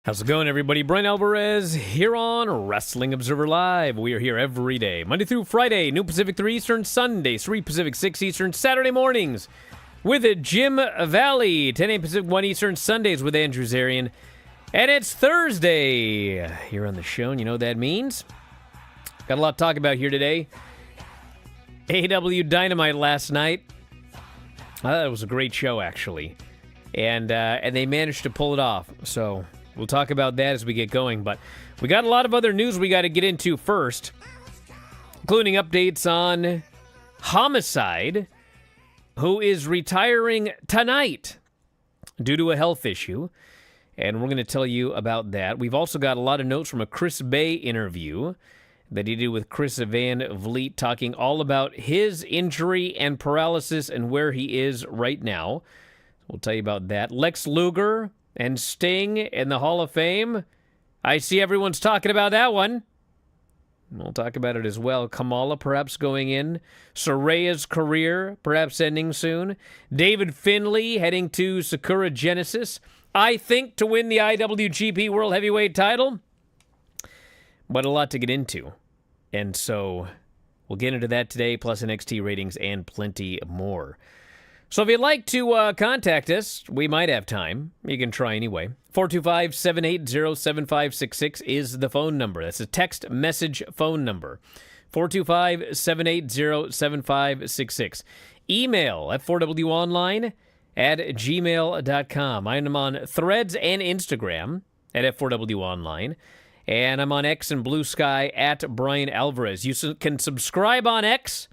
How's it going, everybody? Bryan Alvarez here on Wrestling Observer Live. We are here every day, Monday through Friday, noon Pacific 3 Eastern, Sunday 3 Pacific 6 Eastern, Saturday mornings with Jim Valley, 10 a.m. Pacific 1 Eastern, Sundays with Andrew Zarian. And it's Thursday here on the show, and you know what that means? Got a lot to talk about here today. AEW Dynamite last night. I thought it was a great show, actually. And they managed to pull it off, so we'll talk about that as we get going, but we got a lot of other news we got to get into first, including updates on Homicide, who is retiring tonight due to a health issue, and we're going to tell you about that. We've also got a lot of notes from a Chris Bay interview that he did with Chris Van Vliet, talking all about his injury and paralysis and where he is right now. We'll tell you about that. Lex Luger and Sting in the Hall of Fame. I see everyone's talking about that one. We'll talk about it as well. Kamala perhaps going in. Soraya's career perhaps ending soon. David Finlay heading to Sakura Genesis, I think, to win the IWGP World Heavyweight title. But a lot to get into. And so we'll get into that today, plus NXT ratings and plenty more. So if you'd like to contact us, we might have time. You can try anyway. 425-780-7566 is the phone number. That's a text message phone number. 425-780-7566. Email at 4wonline@gmail.com. I am on Threads and Instagram at F4WOnline. And I'm on X and Blue Sky at Bryan Alvarez. You can subscribe on X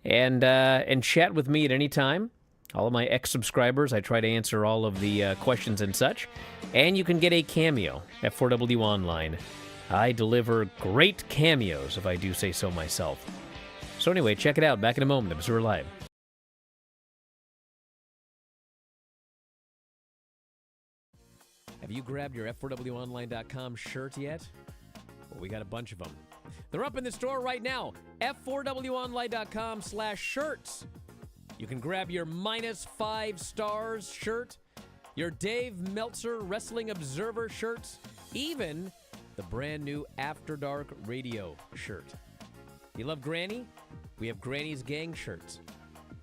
and chat with me at any time. All of my X-subscribers, I try to answer all of the questions and such. And you can get a cameo at 4W Online. I deliver great cameos, if I do say so myself. So anyway, check it out. Back in a moment. Observer Live. Have you grabbed your F4WOnline.com shirt yet? Well, we got a bunch of them. They're up in the store right now. F4WOnline.com/shirts. You can grab your -5 stars shirt, your Dave Meltzer Wrestling Observer shirts, even the brand new After Dark Radio shirt. You love Granny? We have Granny's Gang shirts.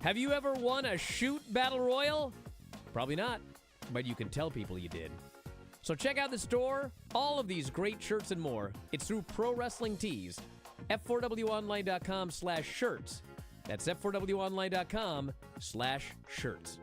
Have you ever won a shoot battle royal? Probably not, but you can tell people you did. So check out the store. All of these great shirts and more. It's through Pro Wrestling Tees. F4WOnline.com/shirts. That's F4WOnline.com/shirts.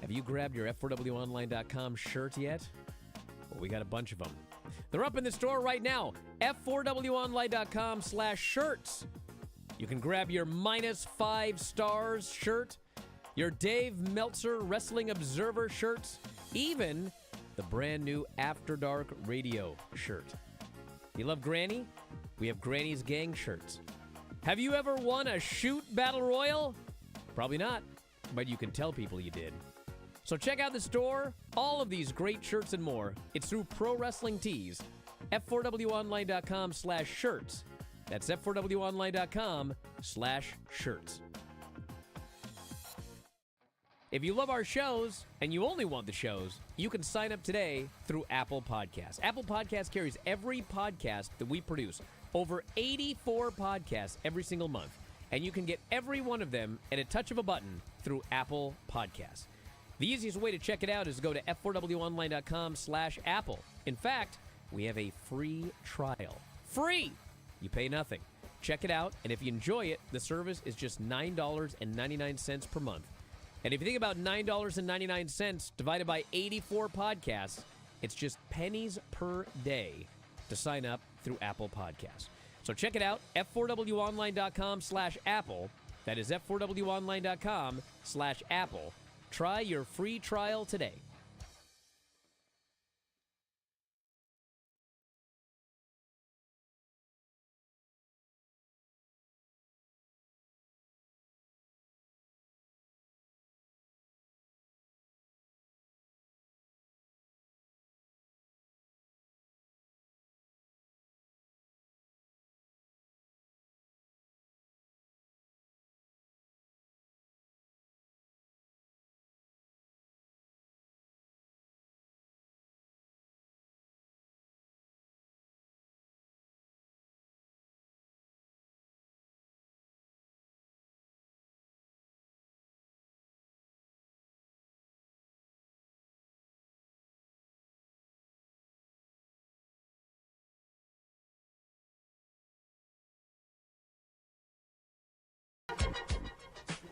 Have you grabbed your F4WOnline.com shirt yet? Well, we got a bunch of them. They're up in the store right now. F4WOnline.com/shirts. You can grab your -5 stars shirt, your Dave Meltzer Wrestling Observer shirts, even the brand new After Dark Radio shirt. You love Granny? We have Granny's Gang shirts. Have you ever won a shoot battle royal? Probably not, but you can tell people you did. So check out the store. All of these great shirts and more. It's through Pro Wrestling Tees. F4WOnline.com/shirts. That's F4WOnline.com/shirts. If you love our shows and you only want the shows, you can sign up today through Apple Podcasts. Apple Podcasts carries every podcast that we produce. Over 84 podcasts every single month. And you can get every one of them at a touch of a button through Apple Podcasts. The easiest way to check it out is to go to F4WOnline.com/Apple. In fact, we have a free trial. Free! You pay nothing. Check it out, and if you enjoy it, the service is just $9.99 per month. And if you think about $9.99 divided by 84 podcasts, it's just pennies per day to sign up through Apple Podcasts. So check it out, F4WOnline.com/Apple. That is F4WOnline.com/Apple. Try your free trial today.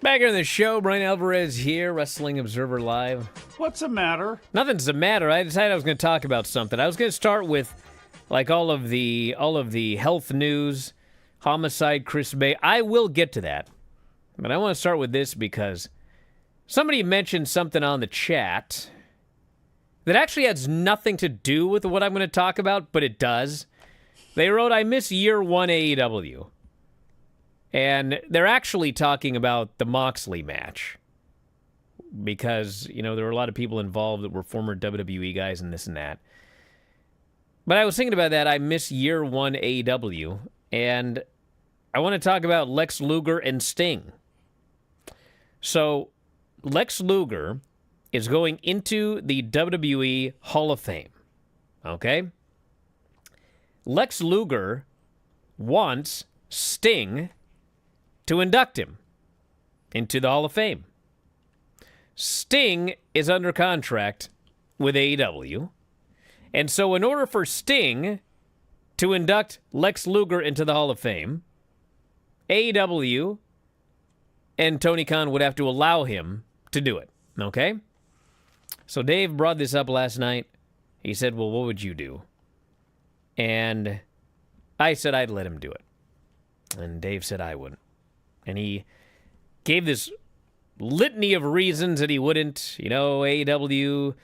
Back in the show, Bryan Alvarez here, Wrestling Observer Live. What's the matter? Nothing's the matter. I decided I was going to talk about something. I was going to start with, like, all of the health news, Homicide, Chris Bay. I will get to that, but I want to start with this because somebody mentioned something on the chat that actually has nothing to do with what I'm going to talk about, but it does. They wrote, "I miss year one AEW." And they're actually talking about the Moxley match because, you know, there were a lot of people involved that were former WWE guys and this and that. But I was thinking about that. I miss year one AEW. And I want to talk about Lex Luger and Sting. So Lex Luger is going into the WWE Hall of Fame. Okay? Lex Luger wants Sting to induct him into the Hall of Fame. Sting is under contract with AEW. And so in order for Sting to induct Lex Luger into the Hall of Fame, AEW and Tony Khan would have to allow him to do it. Okay? So Dave brought this up last night. He said, well, what would you do? And I said I'd let him do it. And Dave said I wouldn't. And he gave this litany of reasons that he wouldn't. You know, AEW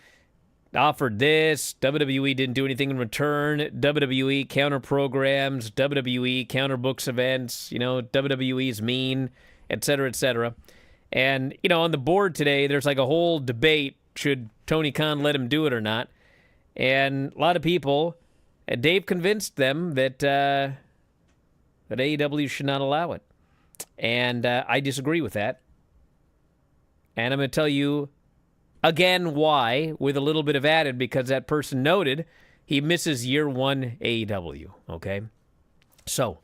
offered this. WWE didn't do anything in return. WWE counter programs. WWE counter books events. You know, WWE's mean, et cetera, et cetera. And, you know, on the board today, there's like a whole debate. Should Tony Khan let him do it or not? And a lot of people, Dave convinced them that AEW should not allow it. And I disagree with that. And I'm going to tell you again why, with a little bit of added, because that person noted he misses year one AEW, okay? So,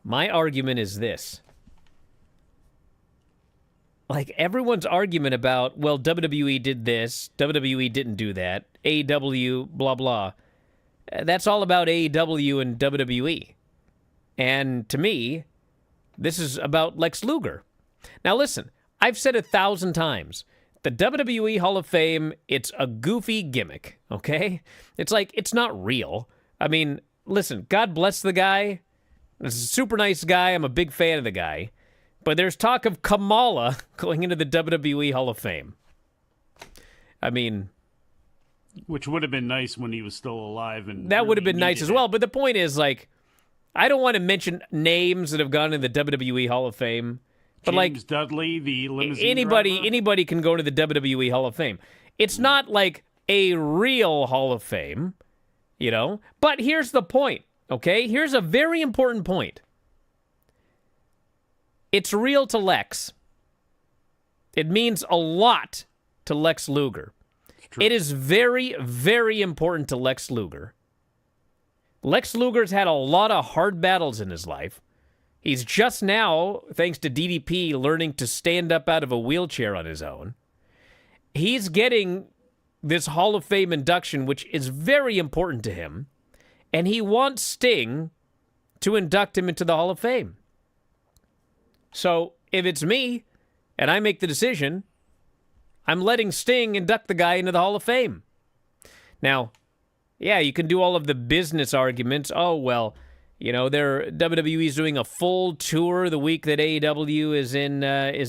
my argument is this. Like, everyone's argument about, well, WWE did this, WWE didn't do that, AEW, blah, blah. That's all about AEW and WWE. And to me, this is about Lex Luger. Now listen, I've said 1,000 times, the WWE Hall of Fame, it's a goofy gimmick, okay? It's like, it's not real. I mean, listen, God bless the guy. This is a super nice guy. I'm a big fan of the guy. But there's talk of Kamala going into the WWE Hall of Fame. I mean, which would have been nice when he was still alive. And that would have been nice as well. But the point is, like, I don't want to mention names that have gone in the WWE Hall of Fame, but James Dudley, the limousine anybody can go to the WWE Hall of Fame. It's not like a real Hall of Fame, you know. But here's the point, okay? Here's a very important point. It's real to Lex. It means a lot to Lex Luger. It is very, very important to Lex Luger. Lex Luger's had a lot of hard battles in his life. He's just now, thanks to DDP, learning to stand up out of a wheelchair on his own. He's getting this Hall of Fame induction, which is very important to him, and he wants Sting to induct him into the Hall of Fame. So, if it's me, and I make the decision, I'm letting Sting induct the guy into the Hall of Fame. Now, yeah, you can do all of the business arguments. Oh, well, you know, WWE's doing a full tour the week that AEW is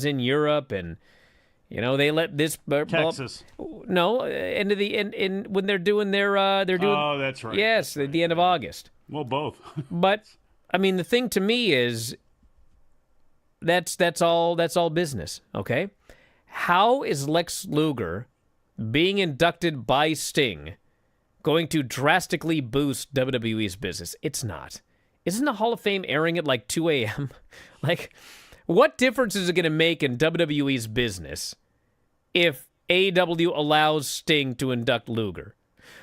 in Europe, and you know they let this Texas. No, when they're doing they're doing. Oh, that's right. Yes, that's at the end of August. Well, both. But I mean, the thing to me is that's all business. Okay, how is Lex Luger being inducted by Sting going to drastically boost WWE's business? It's not. Isn't the Hall of Fame airing at like 2 a.m.? Like, what difference is it going to make in WWE's business if AEW allows Sting to induct Luger?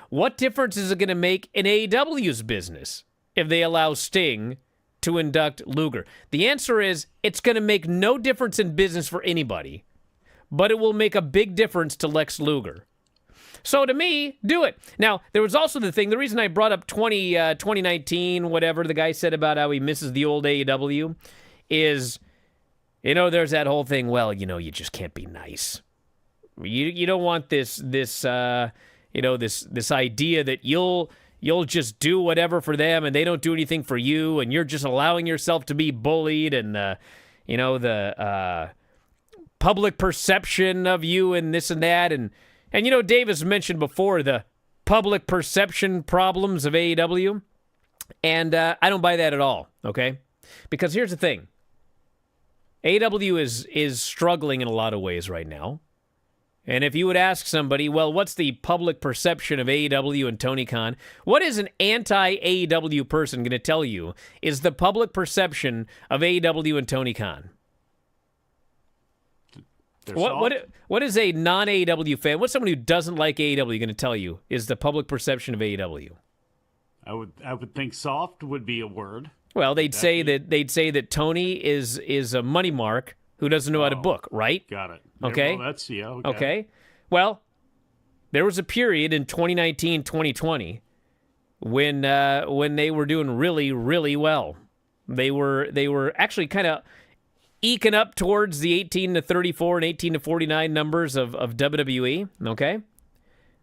What difference is it going to make in AEW's business if they allow Sting to induct Luger? The answer is it's going to make no difference in business for anybody, but it will make a big difference to Lex Luger. So to me, do it. Now, there was also the reason I brought up 2019, whatever the guy said about how he misses the old AEW, is There's that whole thing, well, you just can't be nice. You don't want this idea that you'll just do whatever for them and they don't do anything for you and you're just allowing yourself to be bullied and the public perception of you and this and that and Dave has mentioned before the public perception problems of AEW, and I don't buy that at all, okay? Because here's the thing. AEW is struggling in a lot of ways right now. And if you would ask somebody, well, what's the public perception of AEW and Tony Khan? What is an anti-AEW person going to tell you is the public perception of AEW and Tony Khan? What is a non-AEW fan? What's someone who doesn't like AEW going to tell you is the public perception of AEW? I would think soft would be a word. Well, they'd say that Tony is a money mark who doesn't know how to book, right? Got it. Okay. Well, that's okay. Okay. Well, there was a period in 2019, 2020 when they were doing really, really well. They were actually kind of eking up towards the 18 to 34 and 18 to 49 numbers of WWE, okay?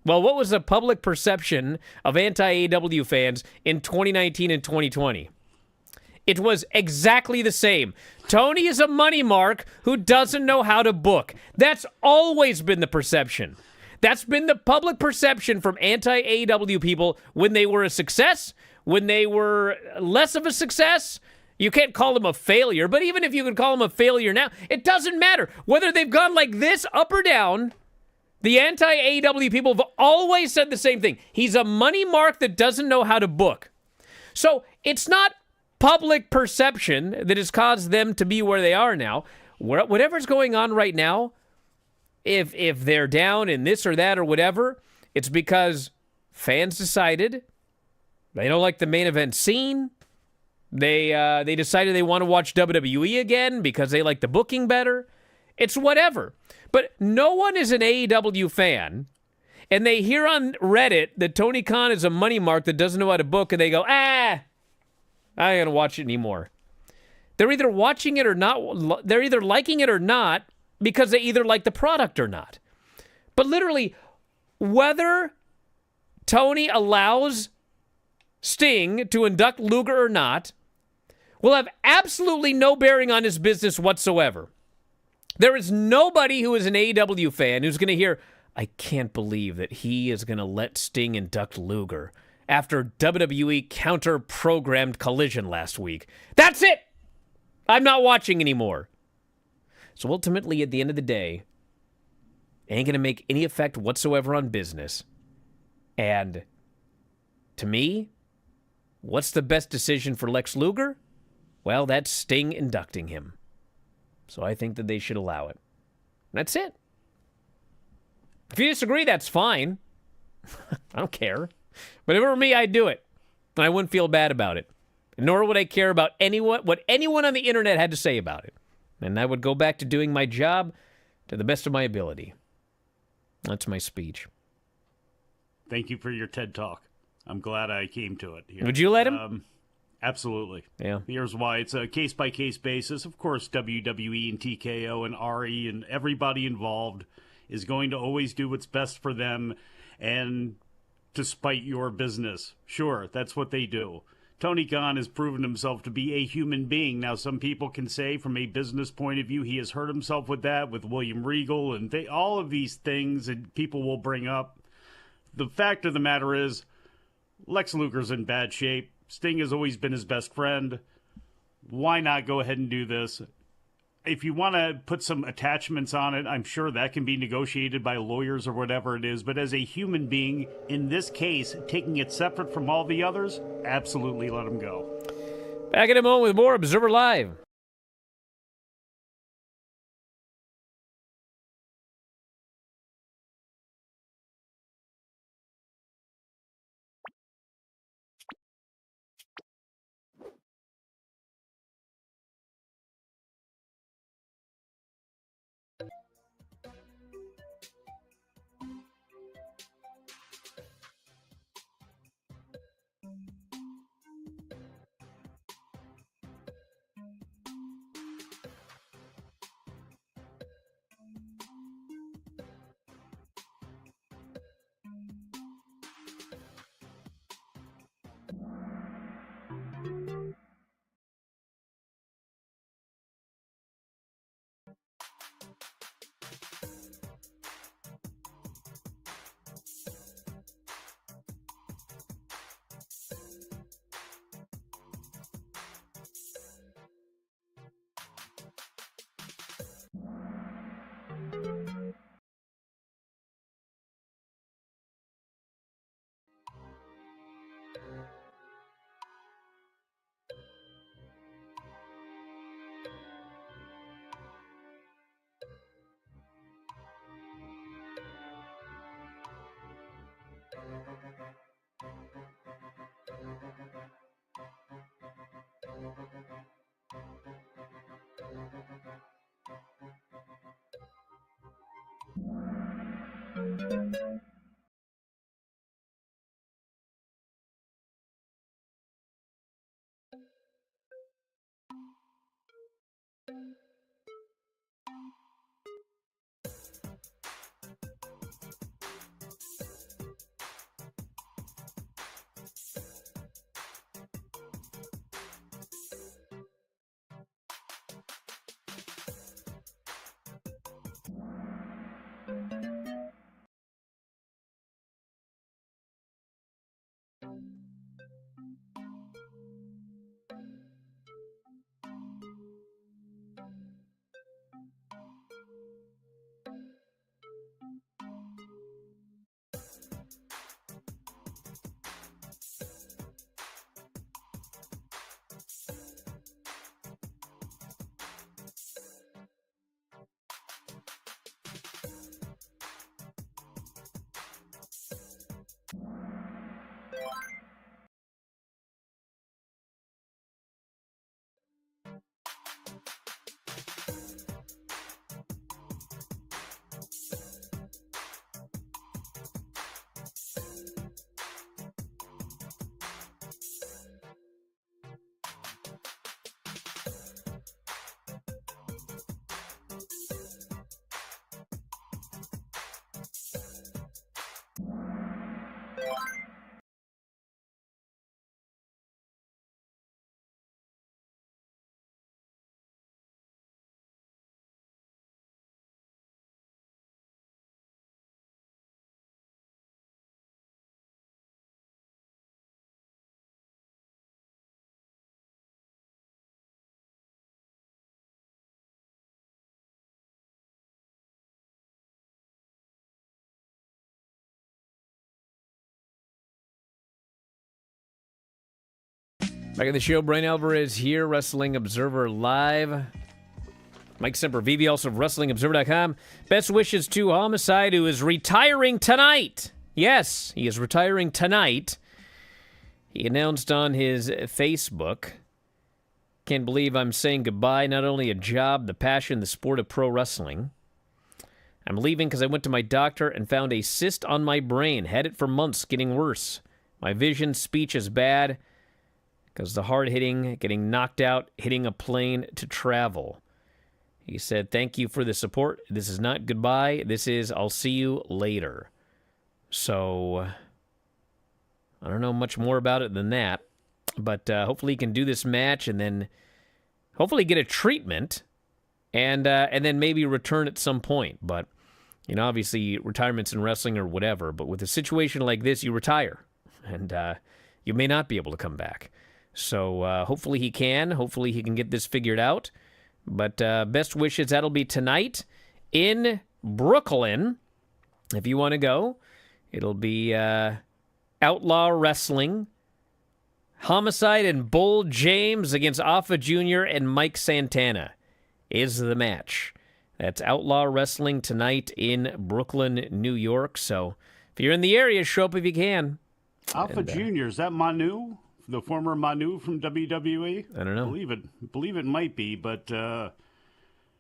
Well, what was the public perception of anti-AEW fans in 2019 and 2020? It was exactly the same. Tony is a money mark who doesn't know how to book. That's always been the perception. That's been the public perception from anti-AEW people when they were a success, when they were less of a success. You can't call them a failure, but even if you could call them a failure now, it doesn't matter. Whether they've gone like this, up or down, the anti-AEW people have always said the same thing. He's a money mark that doesn't know how to book. So it's not public perception that has caused them to be where they are now. Whatever's going on right now, if they're down in this or that or whatever, it's because fans decided they don't like the main event scene. They decided they want to watch WWE again because they like the booking better. It's whatever. But no one is an AEW fan, and they hear on Reddit that Tony Khan is a money mark that doesn't know how to book, and they go, I ain't going to watch it anymore. They're either watching it or not. They're either liking it or not because they either like the product or not. But literally, whether Tony allows Sting to induct Luger or not will have absolutely no bearing on his business whatsoever. There is nobody who is an AEW fan who's going to hear, I can't believe that he is going to let Sting induct Luger after WWE counter-programmed Collision last week. That's it! I'm not watching anymore. So ultimately, at the end of the day, it ain't going to make any effect whatsoever on business. And to me, what's the best decision for Lex Luger? Well, that's Sting inducting him. So I think that they should allow it. That's it. If you disagree, that's fine. I don't care. But if it were me, I'd do it. And I wouldn't feel bad about it. Nor would I care about what anyone on the internet had to say about it. And I would go back to doing my job to the best of my ability. That's my speech. Thank you for your TED Talk. I'm glad I came to it here. Would you let him? Absolutely. Yeah. Here's why. It's a case-by-case basis. Of course, WWE and TKO and RE and everybody involved is going to always do what's best for them and to spite your business. Sure, that's what they do. Tony Khan has proven himself to be a human being. Now, some people can say from a business point of view, he has hurt himself with that, with William Regal, and all of these things that people will bring up. The fact of the matter is, Lex Luger's in bad shape. Sting has always been his best friend. Why not go ahead and do this? If you want to put some attachments on it, I'm sure that can be negotiated by lawyers or whatever it is. But as a human being, in this case, taking it separate from all the others, absolutely let him go. Back in a moment with more Observer Live. Back in the show, Bryan Alvarez here, Wrestling Observer Live. Mike Sempervive, also of WrestlingObserver.com. Best wishes to Homicide, who is retiring tonight. Yes, he is retiring tonight. He announced on his Facebook, "Can't believe I'm saying goodbye. Not only a job, the passion, the sport of pro wrestling. I'm leaving because I went to my doctor and found a cyst on my brain. Had it for months, getting worse. My vision, speech is bad because the hard hitting, getting knocked out, hitting a plane to travel." He said, "Thank you for the support. This is not goodbye. This is I'll see you later." So, I don't know much more about it than that. But hopefully he can do this match and then hopefully get a treatment and then maybe return at some point. But, you know, obviously retirements in wrestling or whatever. But with a situation like this, you retire. And you may not be able to come back. So hopefully he can. Hopefully he can get this figured out. But best wishes, that'll be tonight in Brooklyn. If you want to go, it'll be Outlaw Wrestling, Homicide and Bull James against Alpha Jr. and Mike Santana is the match. That's Outlaw Wrestling tonight in Brooklyn, New York. So if you're in the area, show up if you can. Alpha Jr., is that Manu? The former Manu from WWE? I don't know. Believe it might be, but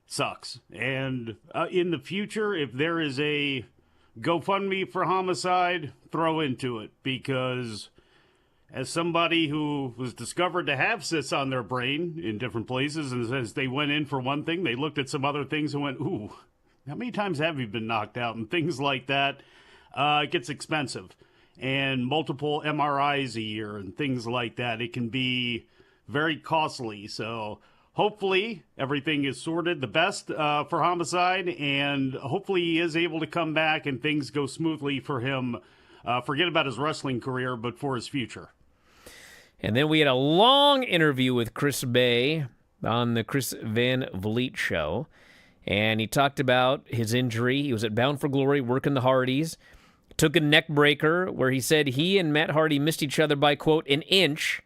sucks. And in the future, if there is a GoFundMe for Homicide, throw into it. Because as somebody who was discovered to have cysts on their brain in different places, and as they went in for one thing, they looked at some other things and went, ooh, how many times have you been knocked out? And things like that. It gets expensive. And multiple MRIs a year and things like that. It can be very costly. So hopefully everything is sorted the best for Homicide, and hopefully he is able to come back and things go smoothly for him. Forget about his wrestling career, but for his future. And then we had a long interview with Chris Bay on the Chris Van Vliet show, and he talked about his injury. He was at Bound for Glory working the Hardys. Took a neck breaker where he said he and Matt Hardy missed each other by, quote, an inch.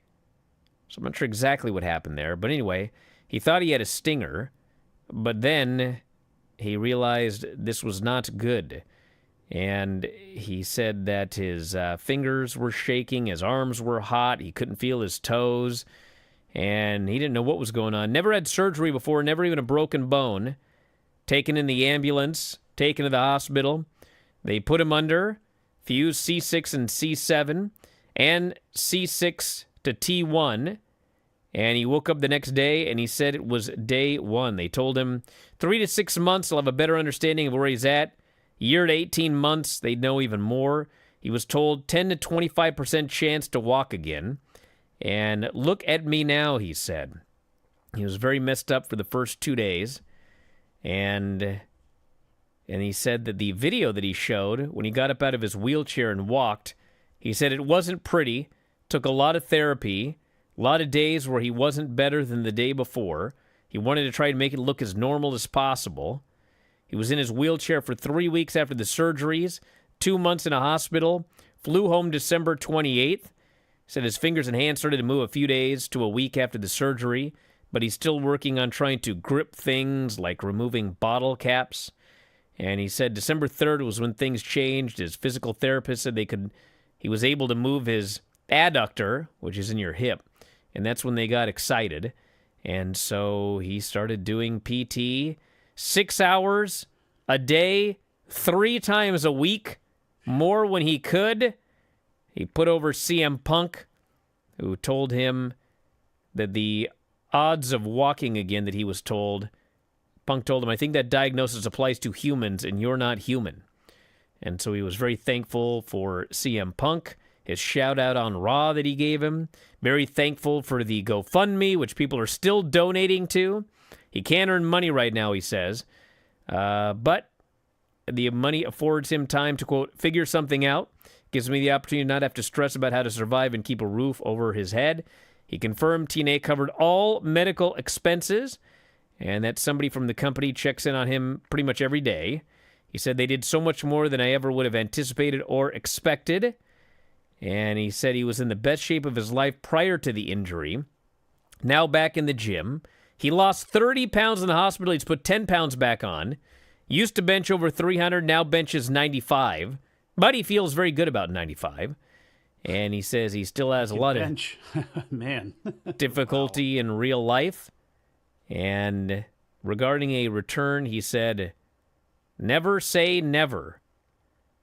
So I'm not sure exactly what happened there. But anyway, he thought he had a stinger. But then he realized this was not good. And he said that his fingers were shaking, his arms were hot, he couldn't feel his toes, and he didn't know what was going on. Never had surgery before, never even a broken bone. Taken in the ambulance, taken to the hospital. They put him under, fused C6 and C7, and C6 to T1, and he woke up the next day, and he said it was day one. They told him 3 to 6 months, he'll have a better understanding of where he's at. Year to 18 months, they'd know even more. He was told 10 to 25% chance to walk again. And look at me now, he said. He was very messed up for the first 2 days. And he said that the video that he showed when he got up out of his wheelchair and walked, he said it wasn't pretty, took a lot of therapy, a lot of days where he wasn't better than the day before. He wanted to try to make it look as normal as possible. He was in his wheelchair for 3 weeks after the surgeries, 2 months in a hospital, flew home December 28th. Said his fingers and hands started to move a few days to a week after the surgery, but he's still working on trying to grip things like removing bottle caps. And he said December 3rd was when things changed. His physical therapist said he was able to move his adductor, which is in your hip, and that's when they got excited. And so he started doing PT 6 hours a day, 3 times a week, more when he could. He put over CM Punk, who told him that the odds of walking again that he was told, Punk told him, I think that diagnosis applies to humans and you're not human. And so he was very thankful for CM Punk, his shout out on Raw that he gave him. Very thankful for the GoFundMe, which people are still donating to. He can't earn money right now, he says. But the money affords him time to, quote, figure something out. Gives me the opportunity to not have to stress about how to survive and keep a roof over his head. He confirmed TNA covered all medical expenses and that somebody from the company checks in on him pretty much every day. He said they did so much more than I ever would have anticipated or expected. And he said he was in the best shape of his life prior to the injury. Now back in the gym. He lost 30 pounds in the hospital. He's put 10 pounds back on. Used to bench over 300, now benches 95. But he feels very good about 95. And he says he still has a lot of man difficulty in real life. And regarding a return, he said, never say never.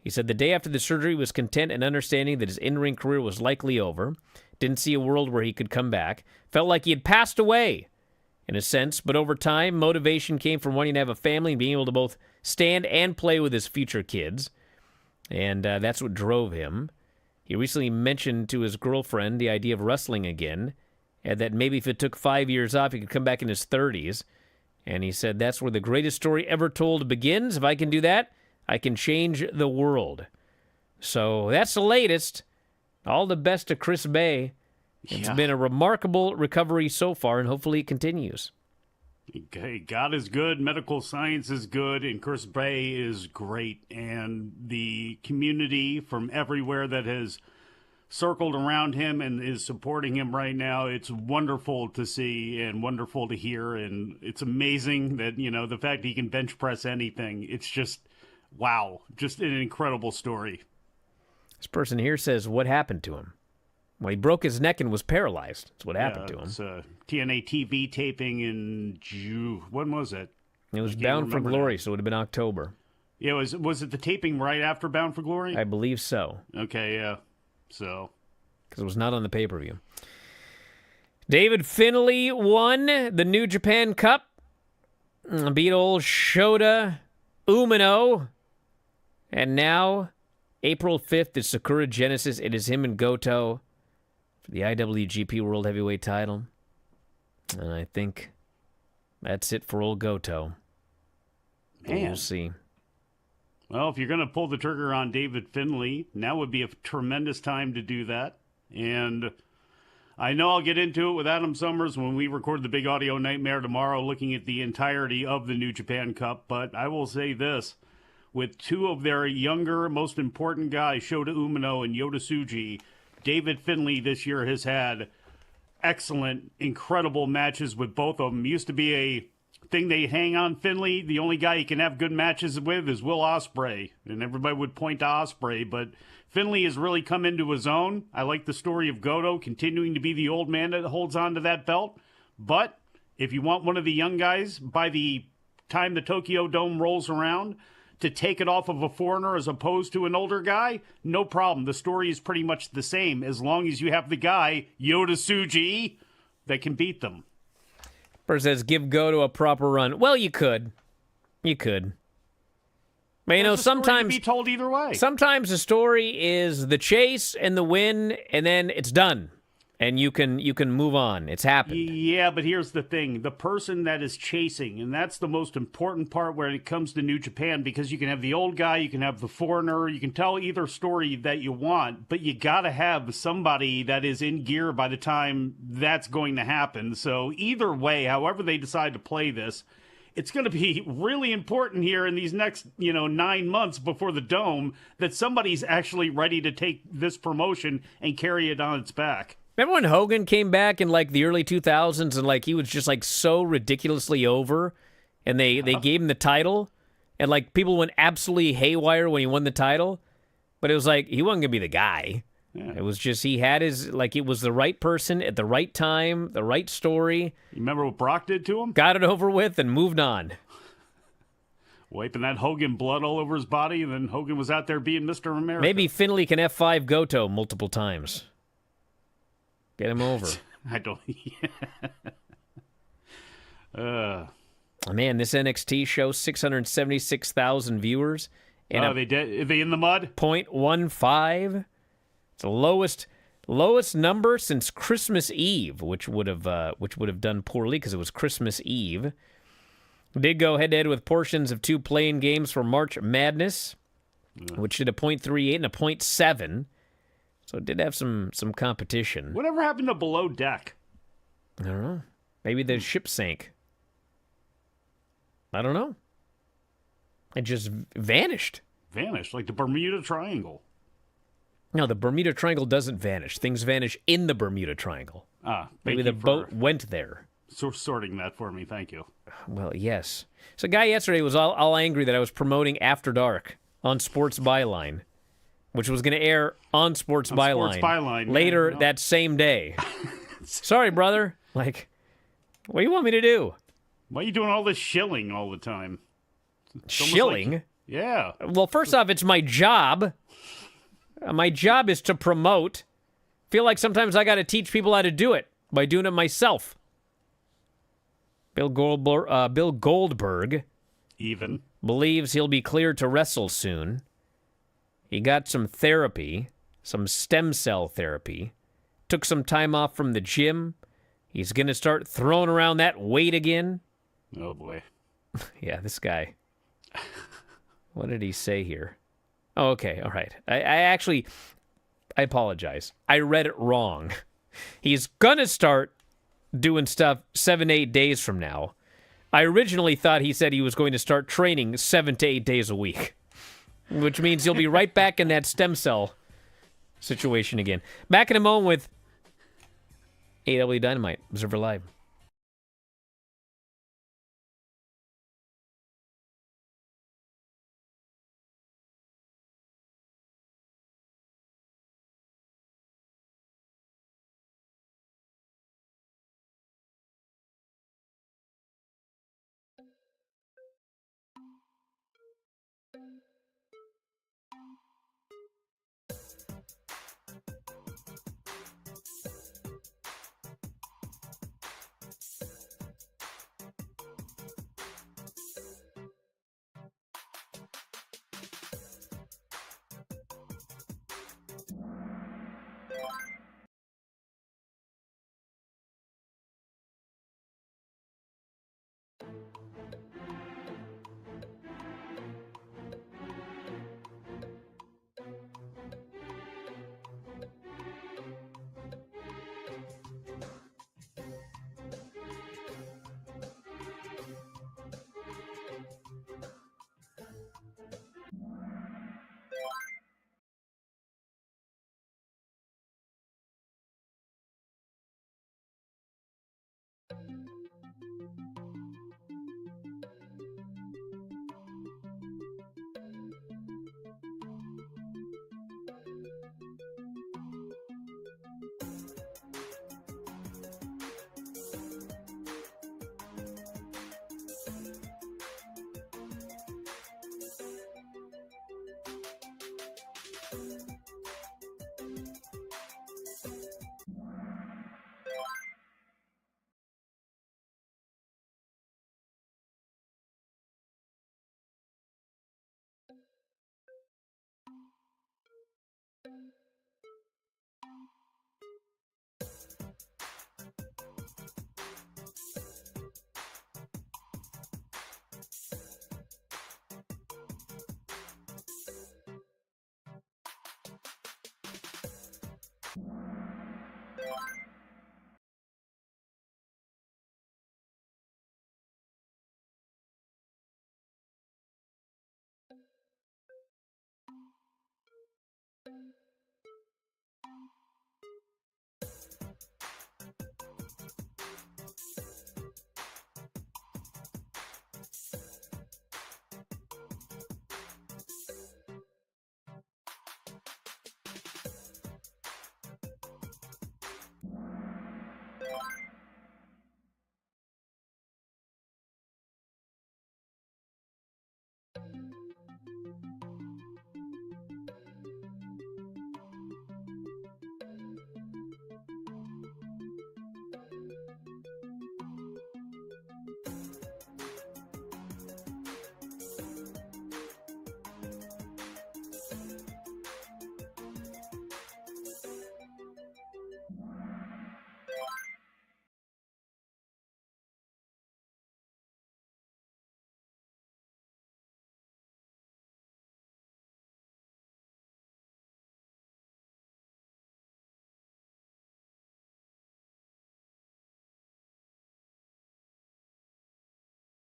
He said the day after the surgery he was content and understanding that his in-ring career was likely over. Didn't see a world where he could come back. Felt like he had passed away, in a sense. But over time, motivation came from wanting to have a family and being able to both stand and play with his future kids. And that's what drove him. He recently mentioned to his girlfriend the idea of wrestling again, and that maybe if it took 5 years off, he could come back in his 30s. And he said, that's where the greatest story ever told begins. If I can do that, I can change the world. So that's the latest. All the best to Chris Bay. It's been a remarkable recovery so far, and hopefully it continues. Okay, God is good, medical science is good, and Chris Bay is great. And the community from everywhere that has circled around him and is supporting him right now, it's wonderful to see and wonderful to hear. And it's amazing that, the fact he can bench press anything, it's just, wow, just an incredible story. This person here says, what happened to him? Well, he broke his neck and was paralyzed. That's what happened to him. It's a TNA TV taping in June. When was it? It was Bound for Glory, so it would have been October. Yeah, was it the taping right after Bound for Glory? I believe so. Okay, yeah. So. Because it was not on the pay-per-view. David Finlay won the New Japan Cup. Beat old Shota Umino. And now, April 5th is Sakura Genesis. It is him and Goto for the IWGP World Heavyweight title. And I think that's it for old Goto. Man. We'll see. Well, if you're going to pull the trigger on David Finlay, now would be a tremendous time to do that. And I know I'll get into it with Adam Summers when we record the Big Audio Nightmare tomorrow, looking at the entirety of the New Japan Cup. But I will say this. With two of their younger, most important guys, Shota Umino and Yota Tsuji, David Finlay this year has had excellent, incredible matches with both of them. Used to be a thing they hang on Finlay. The only guy he can have good matches with is Will Ospreay, and everybody would point to Ospreay, but Finlay has really come into his own. I like the story of Goto continuing to be the old man that holds on to that belt, but if you want one of the young guys, by the time the Tokyo Dome rolls around, to take it off of a foreigner as opposed to an older guy, no problem. The story is pretty much the same as long as you have the guy, Yota Tsuji, that can beat them. Bird says, give Goto a proper run. Well, you could. You could. But, you know, sometimes... be told either way. Sometimes the story is the chase and the win, and then it's done. And you can move on. It's happened. Yeah, but here's the thing. The person that is chasing, and that's the most important part when it comes to New Japan, because you can have the old guy, you can have the foreigner, you can tell either story that you want, but you got to have somebody that is in gear by the time that's going to happen. So either way, however they decide to play this, it's going to be really important here in these next, 9 months before the Dome that somebody's actually ready to take this promotion and carry it on its back. Remember when Hogan came back in like the early 2000s and like he was just like so ridiculously over, and they gave him the title, and like people went absolutely haywire when he won the title, but it was like he wasn't gonna be the guy. Yeah. It was just he had his like it was the right person at the right time, the right story. You remember what Brock did to him? Got it over with and moved on. Wiping that Hogan blood all over his body, and then Hogan was out there being Mr. America. Maybe Finley can F5 Goto multiple times. Get him over. I don't. Man, this NXT show 676,000 viewers. And are they in the mud? 0.15. It's the lowest number since Christmas Eve, which would have done poorly because it was Christmas Eve. Did go head to head with portions of two playing games for March Madness, which did a 0.38 and a 0.7. So it did have some competition. Whatever happened to Below Deck? I don't know. Maybe the ship sank. I don't know. It just vanished. Vanished, like the Bermuda Triangle. No, the Bermuda Triangle doesn't vanish. Things vanish in the Bermuda Triangle. Maybe the boat went there. Sorting that for me, thank you. Well, yes. So a guy yesterday was all angry that I was promoting After Dark on Sports Byline, which was going to air on Sports Byline later that same day. Sorry, brother. Like, what do you want me to do? Why are you doing all this shilling all the time? Shilling? Yeah. Well, first off, it's my job. My job is to promote. Feel like sometimes I got to teach people how to do it by doing it myself. Bill Goldberg even believes he'll be cleared to wrestle soon. He got some therapy, some stem cell therapy, took some time off from the gym. He's going to start throwing around that weight again. Oh, boy. Yeah, this guy. What did he say here? Oh, okay, all right. I apologize. I read it wrong. He's going to start doing stuff 7-8 days from now. I originally thought he said he was going to start training 7 to 8 days a week, which means he'll be right back in that stem cell situation again. Back in a moment with AEW Dynamite. Observer Live.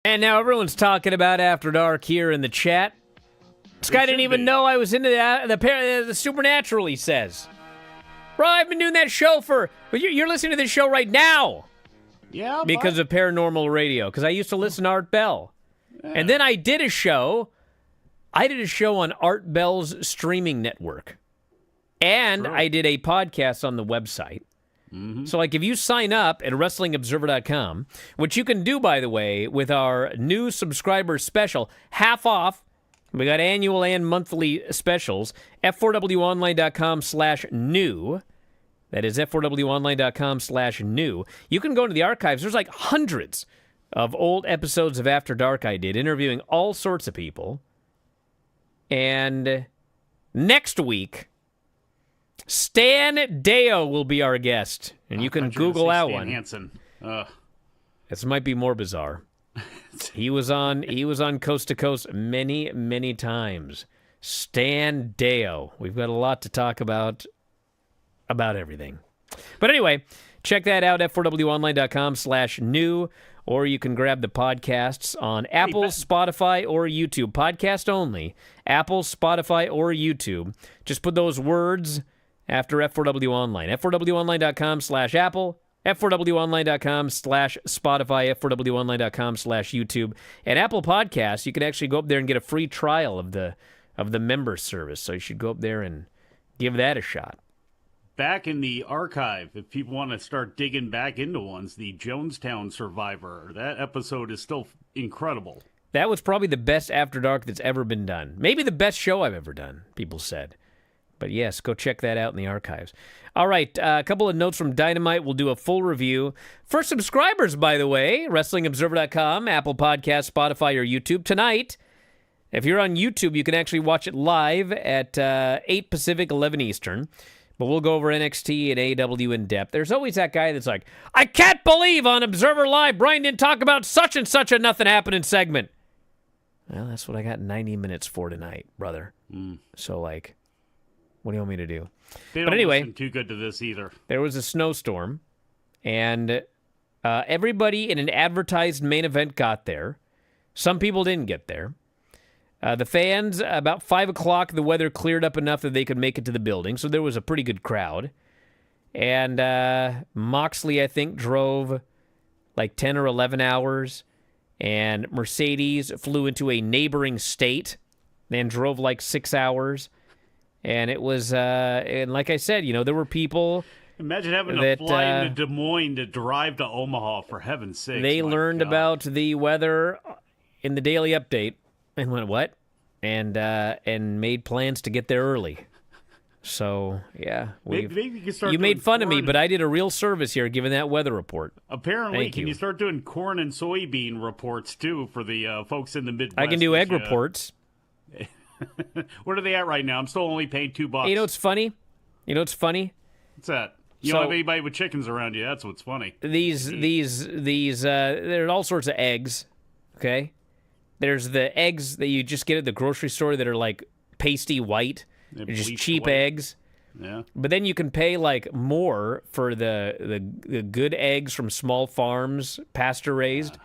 And now everyone's talking about After Dark here in the chat. This guy didn't even know I was into the Supernatural, he says. Bro, I've been doing that show you're listening to this show right now. Yeah, because of Paranormal Radio, because I used to listen to Art Bell. Yeah. And then I did a show on Art Bell's streaming network. And I did a podcast on the website. Mm-hmm. So, like, if you sign up at WrestlingObserver.com, which you can do, by the way, with our new subscriber special, half off. We got annual and monthly specials. F4WOnline.com/new. That is F4WOnline.com/new. You can go into the archives. There's like hundreds of old episodes of After Dark I did, interviewing all sorts of people. And next week, Stan Deo will be our guest. And you can Google that one. Hansen. This might be more bizarre. He was on Coast to Coast many, many times. Stan Deo. We've got a lot to talk about everything. But anyway, check that out at F4WOnline.com/new, or you can grab the podcasts on Apple, Spotify, or YouTube. Podcast only. Apple, Spotify, or YouTube. Just put those words after F4W Online. F4WOnline.com/Apple. F4WOnline.com/Spotify, F4WOnline.com/YouTube. And Apple Podcasts, you can actually go up there and get a free trial of the member service. So you should go up there and give that a shot. Back in the archive, if people want to start digging back into ones, the Jonestown Survivor, that episode is still incredible. That was probably the best After Dark that's ever been done. Maybe the best show I've ever done, people said. But yes, go check that out in the archives. All right, a couple of notes from Dynamite. We'll do a full review. For subscribers, by the way, WrestlingObserver.com, Apple Podcasts, Spotify, or YouTube. Tonight, if you're on YouTube, you can actually watch it live at 8 Pacific, 11 Eastern. But we'll go over NXT and AEW in depth. There's always that guy that's like, I can't believe on Observer Live Bryan didn't talk about such and such a nothing happening segment. Well, that's what I got 90 minutes for tonight, brother. So, like, what do you want me to do? They don't listen too good to this either. There was a snowstorm, and everybody in an advertised main event got there. Some people didn't get there. The fans, about 5 o'clock, the weather cleared up enough that they could make it to the building, so there was a pretty good crowd. And Moxley, I think, drove like 10 or 11 hours, and Mercedes flew into a neighboring state and drove like 6 hours. And it was, and like I said, you know, there were people. Imagine having to fly into Des Moines to drive to Omaha, for heaven's sake. They learned about the weather in the Daily Update and went, what? And made plans to get there early. So, yeah. Maybe you can start. You made fun of me, but I did a real service here giving that weather report. Apparently, can you start doing corn and soybean reports, too, for the folks in the Midwest? I can do egg reports. What are they at right now? I'm still only paying $2. You know what's funny? What's that? You don't have anybody with chickens around you. That's what's funny. These there are all sorts of eggs, okay? There's the eggs that you just get at the grocery store that are like pasty white. They're just cheap eggs. Yeah. But then you can pay like more for the good eggs from small farms, pasture raised.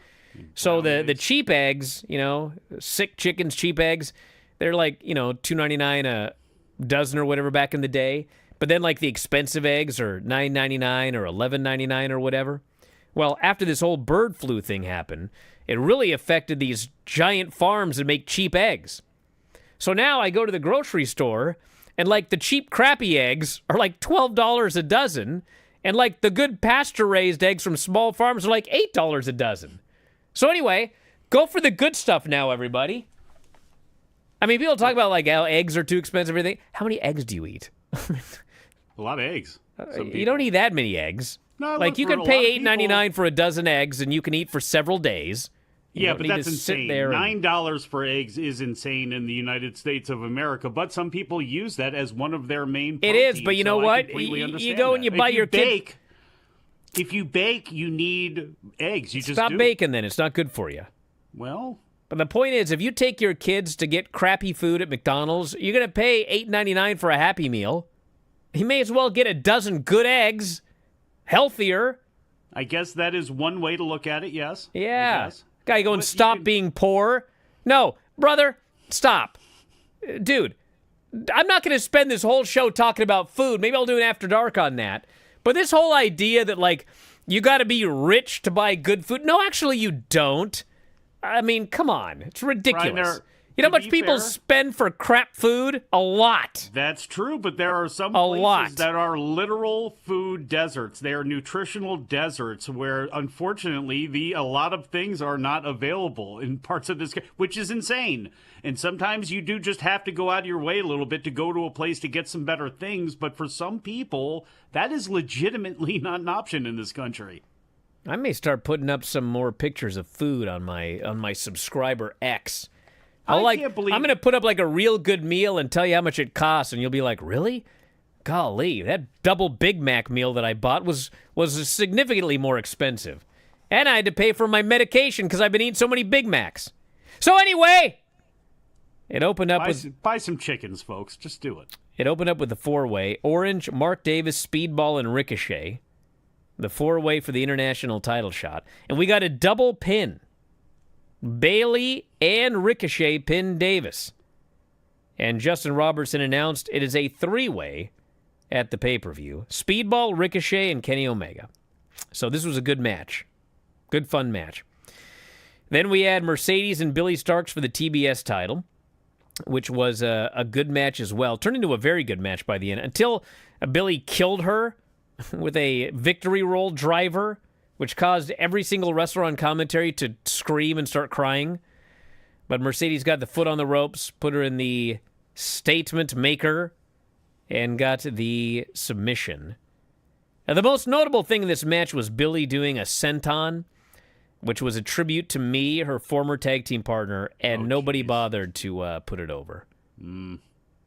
So the cheap eggs, you know, sick chickens, cheap eggs, they're like, you know, $2.99 a dozen or whatever back in the day. But then like the expensive eggs are $9.99 or $11.99 or whatever. Well, after this whole bird flu thing happened, it really affected these giant farms that make cheap eggs. So now I go to the grocery store, and like the cheap crappy eggs are like $12 a dozen, and like the good pasture-raised eggs from small farms are like $8 a dozen. So anyway, go for the good stuff now, everybody. I mean, people talk about like how eggs are too expensive and everything. How many eggs do you eat? A lot of eggs. You don't eat that many eggs. No, like you can pay $8.99 for a dozen eggs, and you can eat for several days. Yeah, but that's insane. $9 for eggs is insane in the United States of America, but some people use that as one of their main proteins. It is, but you know what? You go and you buy your kid. If you bake, you need eggs. You just stop baking then. It's not good for you. Well, but the point is, if you take your kids to get crappy food at McDonald's, you're going to pay $8.99 for a Happy Meal. You may as well get a dozen good eggs, healthier. I guess that is one way to look at it, yes. Yeah. Guy going, stop being poor. No, brother, stop. Dude, I'm not going to spend this whole show talking about food. Maybe I'll do an After Dark on that. But this whole idea that, like, you got to be rich to buy good food. No, actually, you don't. I mean, come on. It's ridiculous. You know how much people spend for crap food? A lot. That's true, but there are some places that are literal food deserts. They are nutritional deserts where, unfortunately, a lot of things are not available in parts of this, which is insane. And sometimes you do just have to go out of your way a little bit to go to a place to get some better things. But for some people, that is legitimately not an option in this country. I may start putting up some more pictures of food on my subscriber X. I'm going to put up like a real good meal and tell you how much it costs, and you'll be like, really? Golly, that double Big Mac meal that I bought was significantly more expensive. And I had to pay for my medication because I've been eating so many Big Macs. So anyway, it opened up buy some chickens, folks. Just do it. It opened up with the four-way. Orange, Mark Davis, Speedball, and Ricochet. The four-way for the international title shot. And we got a double pin. Bailey and Ricochet pinned Davis. And Justin Robertson announced it is a three-way at the pay-per-view. Speedball, Ricochet, and Kenny Omega. So this was a good match. Good, fun match. Then we had Mercedes and Billy Starks for the TBS title, which was a good match as well. Turned into a very good match by the end, until Billy killed her with a victory roll driver, which caused every single wrestler on commentary to scream and start crying. But Mercedes got the foot on the ropes, put her in the statement maker, and got the submission. Now, the most notable thing in this match was Billy doing a senton, which was a tribute to me, her former tag team partner, and nobody bothered to put it over.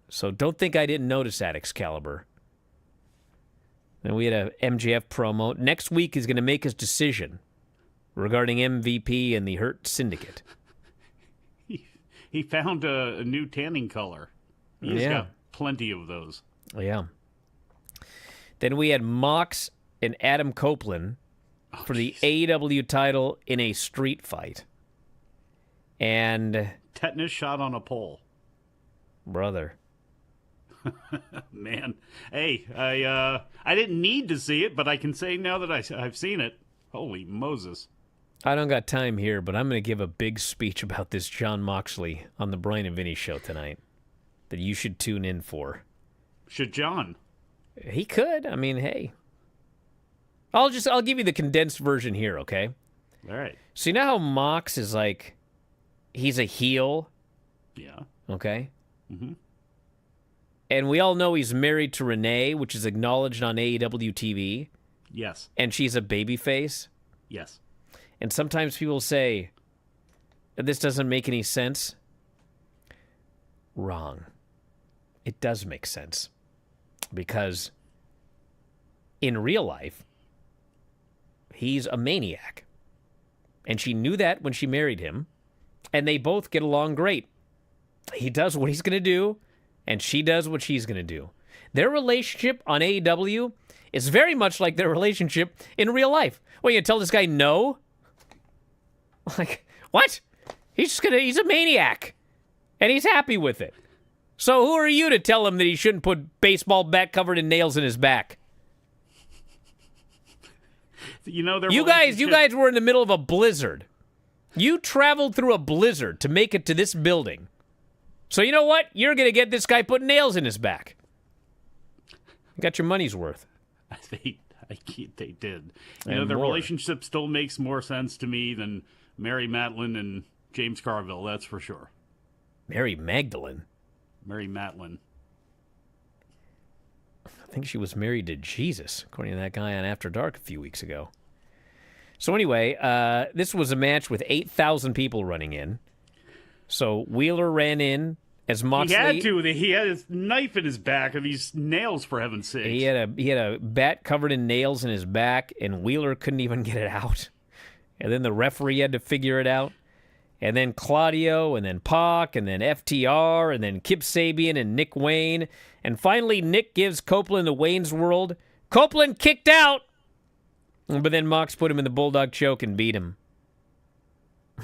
So don't think I didn't notice that, Excalibur. And we had a MJF promo. Next week is going to make his decision regarding MVP and the Hurt Syndicate. He found a new tanning color. He's got plenty of those. Yeah. Then we had Mox and Adam Copeland for the AEW title in a street fight. And tetanus shot on a pole. Brother. Man, hey, I didn't need to see it, but I can say now that I've seen it. Holy Moses. I don't got time here, but I'm going to give a big speech about this Jon Moxley on the Bryan and Vinny show tonight that you should tune in for. Should John? He could. I mean, hey. I'll give you the condensed version here, okay? All right. So you know how Mox is like, he's a heel? Yeah. Okay? Mm-hmm. And we all know he's married to Renee, which is acknowledged on AEW TV. Yes. And she's a babyface. Yes. And sometimes people say, this doesn't make any sense. Wrong. It does make sense. Because in real life, he's a maniac. And she knew that when she married him. And they both get along great. He does what he's going to do, and she does what she's going to do. Their relationship on AEW is very much like their relationship in real life. Well, you tell this guy no? Like, what? He's a maniac. And he's happy with it. So who are you to tell him that he shouldn't put baseball bat covered in nails in his back? You know, you guys were in the middle of a blizzard. You traveled through a blizzard to make it to this building. So you know what? You're going to get this guy putting nails in his back. You got your money's worth. They did. You know, their relationship still makes more sense to me than Mary Matlin and James Carville, that's for sure. Mary Magdalene? Mary Matlin. I think she was married to Jesus, according to that guy on After Dark a few weeks ago. So anyway, this was a match with 8,000 people running in. So Wheeler ran in as Moxley. He had to. He had his knife in his back and these nails, for heaven's sake. He had a bat covered in nails in his back, and Wheeler couldn't even get it out. And then the referee had to figure it out. And then Claudio, and then Pac, and then FTR, and then Kip Sabian and Nick Wayne. And finally, Nick gives Copeland the Wayne's World. Copeland kicked out! But then Mox put him in the Bulldog choke and beat him.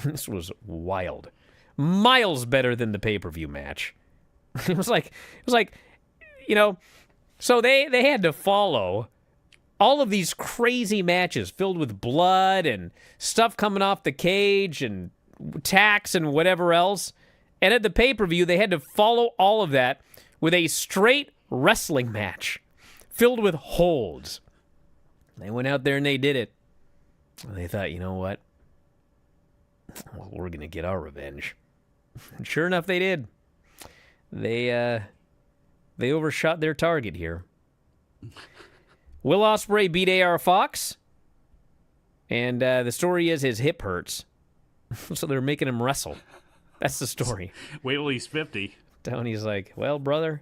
This was wild. Miles better than the pay-per-view match. It was like, so they had to follow all of these crazy matches filled with blood and stuff coming off the cage and tacks and whatever else. And at the pay-per-view, they had to follow all of that with a straight wrestling match filled with holds. They went out there and they did it. And they thought, you know what? Well, we're going to get our revenge. And sure enough, they did. They overshot their target here. Will Ospreay beat AR Fox. And the story is his hip hurts. So they're making him wrestle. That's the story. Wait till he's 50. Tony's like, well, brother,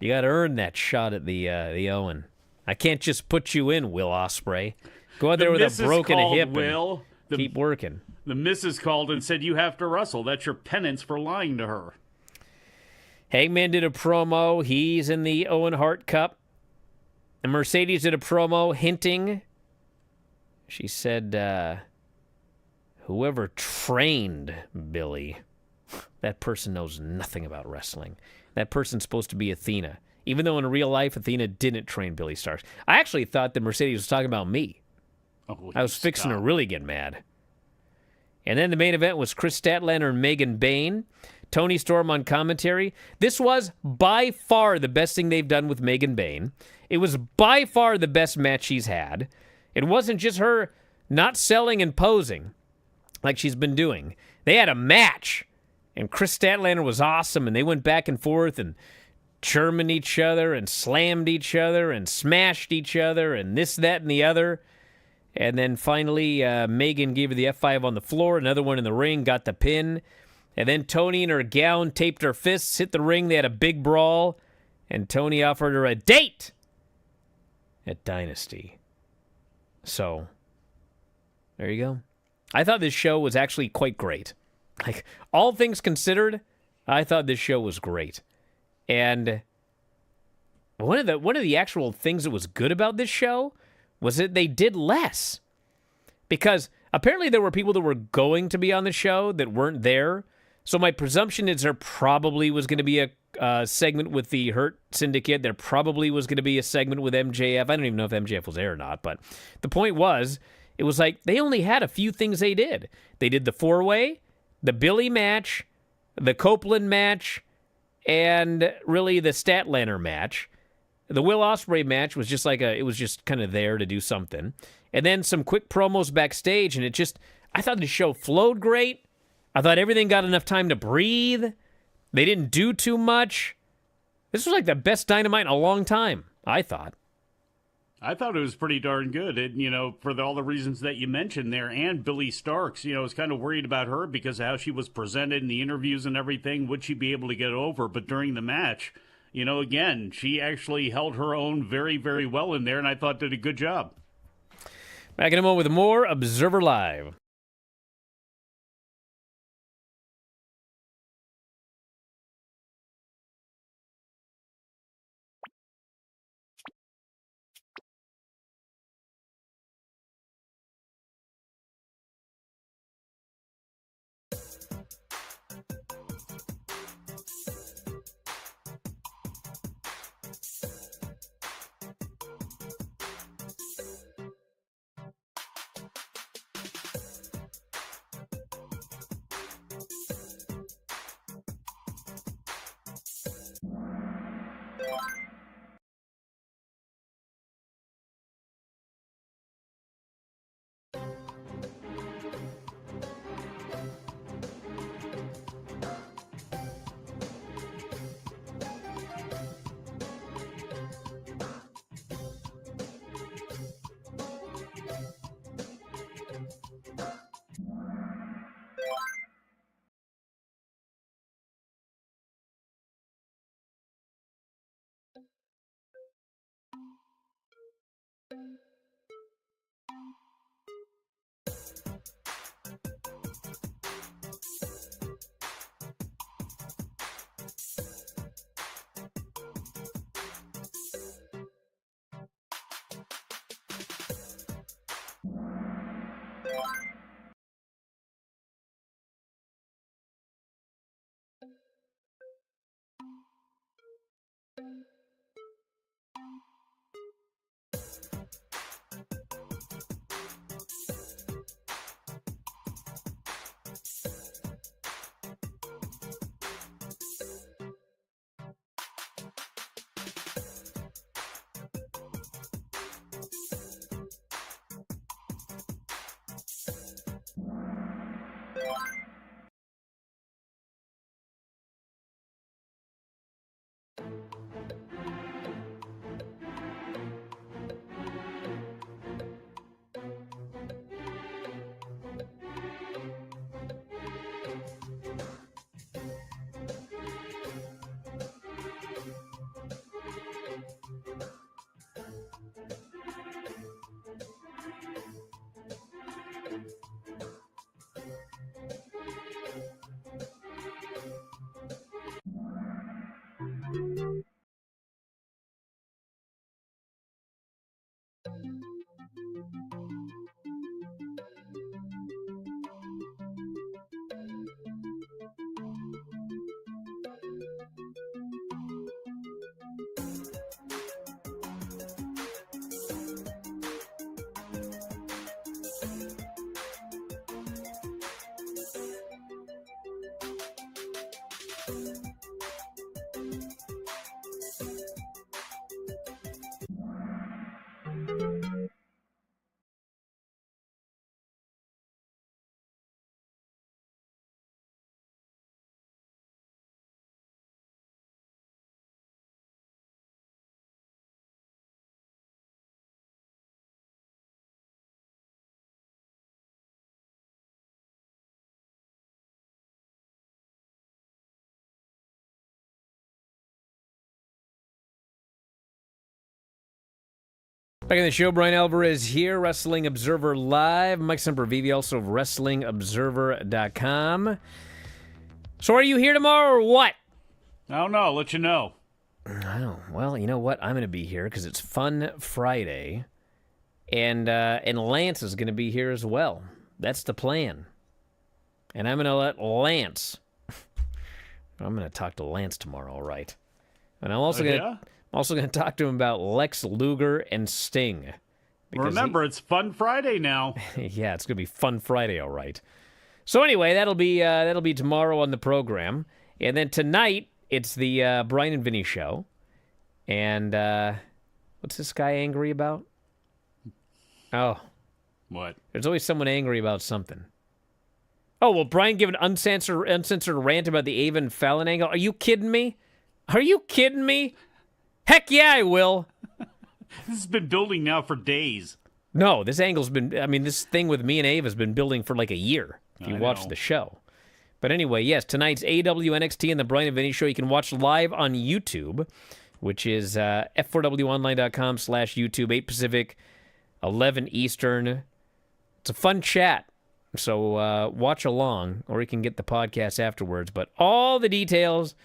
you got to earn that shot at the Owen. I can't just put you in, Will Ospreay. Go out there with a broken hip and keep working. The missus called and said, you have to wrestle. That's your penance for lying to her. Hangman did a promo. He's in the Owen Hart Cup. And Mercedes did a promo hinting. She said, whoever trained Billy, that person knows nothing about wrestling. That person's supposed to be Athena. Even though in real life, Athena didn't train Billy Starks. I actually thought that Mercedes was talking about me. Oh, I was fixing to really get mad. And then the main event was Chris Statlander and Megan Bayne. Tony Storm on commentary. This was by far the best thing they've done with Megan Bayne. It was by far the best match she's had. It wasn't just her not selling and posing like she's been doing. They had a match, and Chris Statlander was awesome, and they went back and forth and churning each other and slammed each other and smashed each other and this, that, and the other. And then finally, Megan gave her the F5 on the floor, another one in the ring, got the pin. And then Tony in her gown taped her fists, hit the ring. They had a big brawl. And Tony offered her a date at Dynasty. So, there you go. I thought this show was actually quite great. Like, all things considered, I thought this show was great. And one of the actual things that was good about this show was that they did less. Because apparently there were people that were going to be on the show that weren't there. So my presumption is there probably was going to be a segment with the Hurt Syndicate. There probably was going to be a segment with MJF. I don't even know if MJF was there or not. But the point was, it was like they only had a few things they did. They did the four-way, the Billy match, the Copeland match, and really the Statlander match. The Will Ospreay match was just it was just kind of there to do something. And then some quick promos backstage, and I thought the show flowed great. I thought everything got enough time to breathe. They didn't do too much. This was like the best Dynamite in a long time, I thought. I thought it was pretty darn good. And, for all the reasons that you mentioned there, and Billy Starks, was kind of worried about her because of how she was presented in the interviews and everything. Would she be able to get over? But during the match, again, she actually held her own very, very well in there, and I thought did a good job. Back in a moment with more Observer Live. Back in the show, Bryan Alvarez here, Wrestling Observer Live. Mike Sempervive, also of WrestlingObserver.com. So are you here tomorrow or what? I don't know. I'll let you know. Oh, well, you know what? I'm going to be here because it's Fun Friday. And Lance is going to be here as well. That's the plan. And I'm going to let Lance... I'm going to talk to Lance tomorrow, all right? And I'm also going to... I'm also going to talk to him about Lex Luger and Sting. Remember, it's Fun Friday now. Yeah, it's going to be Fun Friday, all right. So anyway, that'll be tomorrow on the program. And then tonight, it's the Bryan and Vinny show. And what's this guy angry about? Oh. What? There's always someone angry about something. Oh, will Bryan give an uncensored rant about the Avon Fallon angle? Are you kidding me? Are you kidding me? Heck yeah, I will. This has been building now for days. No, this angle's been, I mean, this thing with me and Ava has been building for like a year, if you watch the show. But anyway, yes, tonight's AEW NXT and the Bryan and Vinny show you can watch live on YouTube, which is f4wonline.com/YouTube, 8 Pacific, 11 Eastern. It's a fun chat, so watch along, or you can get the podcast afterwards. But all the details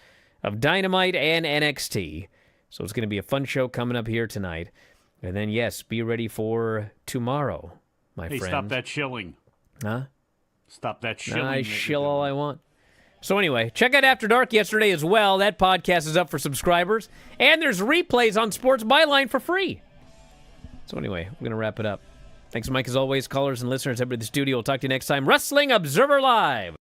of Dynamite and NXT. So it's going to be a fun show coming up here tonight. And then, yes, be ready for tomorrow, my friend. Hey, stop that shilling. Huh? Stop that shilling. I shill all I want. So anyway, check out After Dark yesterday as well. That podcast is up for subscribers. And there's replays on Sports Byline for free. So anyway, we're going to wrap it up. Thanks, Mike, as always. Callers and listeners, everybody in the studio. We'll talk to you next time. Wrestling Observer Live.